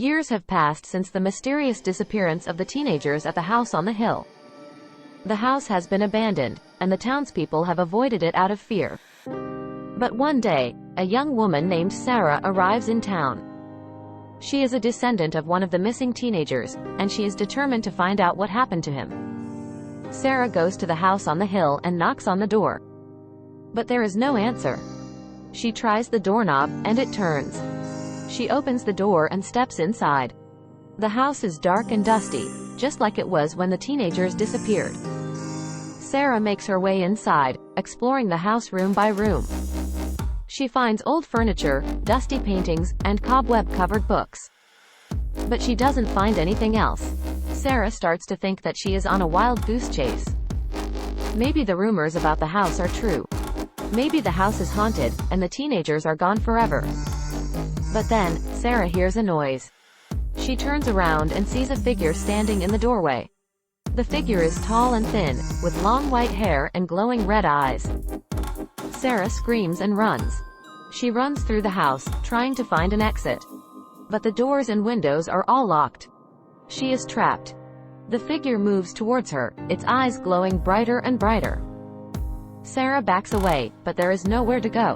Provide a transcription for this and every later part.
Years have passed since the mysterious disappearance of the teenagers at the house on the hill. The house has been abandoned, and the townspeople have avoided it out of fear. But one day, a young woman named Sarah arrives in town. She is a descendant of one of the missing teenagers, and she is determined to find out what happened to him. Sarah goes to the house on the hill and knocks on the door. But there is no answer. She tries the doorknob, and it turns. She opens the door and steps inside. The house is dark and dusty, just like it was when the teenagers disappeared. Sarah makes her way inside, exploring the house room by room. She finds old furniture, dusty paintings, and cobweb-covered books. But she doesn't find anything else. Sarah starts to think that she is on a wild goose chase. Maybe the rumors about the house are true. Maybe the house is haunted, and the teenagers are gone forever. But then, Sarah hears a noise. She turns around and sees a figure standing in the doorway. The figure is tall and thin, with long white hair and glowing red eyes. Sarah screams and runs. She runs through the house, trying to find an exit. But the doors and windows are all locked. She is trapped. The figure moves towards her, its eyes glowing brighter and brighter. Sarah backs away, but there is nowhere to go.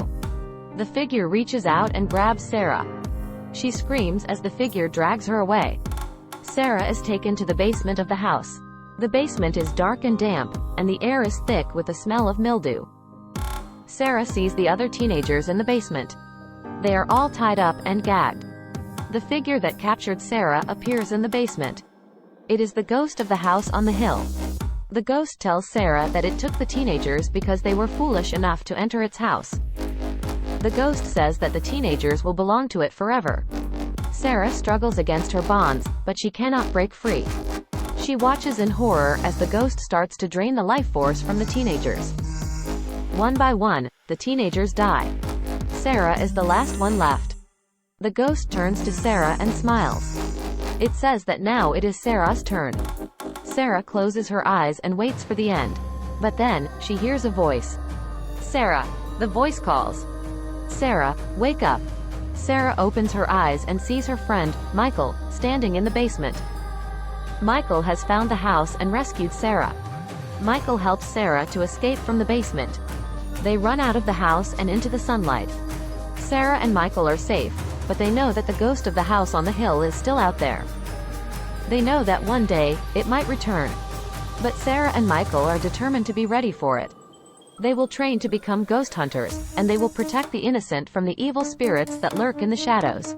The figure reaches out and grabs Sarah. She screams as the figure drags her away. Sarah is taken to the basement of the house. The basement is dark and damp, and the air is thick with the smell of mildew. Sarah sees the other teenagers in the basement. They are all tied up and gagged. The figure that captured Sarah appears in the basement. It is the ghost of the house on the hill. The ghost tells Sarah that it took the teenagers because they were foolish enough to enter its house. The ghost says that the teenagers will belong to it forever. Sarah struggles against her bonds, but she cannot break free. She watches in horror as the ghost starts to drain the life force from the teenagers. One by one, the teenagers die. Sarah is the last one left. The ghost turns to Sarah and smiles. It says that now it is Sarah's turn. Sarah closes her eyes and waits for the end. But then, she hears a voice. "Sarah," the voice calls. "Sarah, wake up." Sarah opens her eyes and sees her friend, Michael, standing in the basement. Michael has found the house and rescued Sarah. Michael helps Sarah to escape from the basement. They run out of the house and into the sunlight. Sarah and Michael are safe, but they know that the ghost of the house on the hill is still out there. They know that one day, it might return. But Sarah and Michael are determined to be ready for it. They will train to become ghost hunters, and they will protect the innocent from the evil spirits that lurk in the shadows.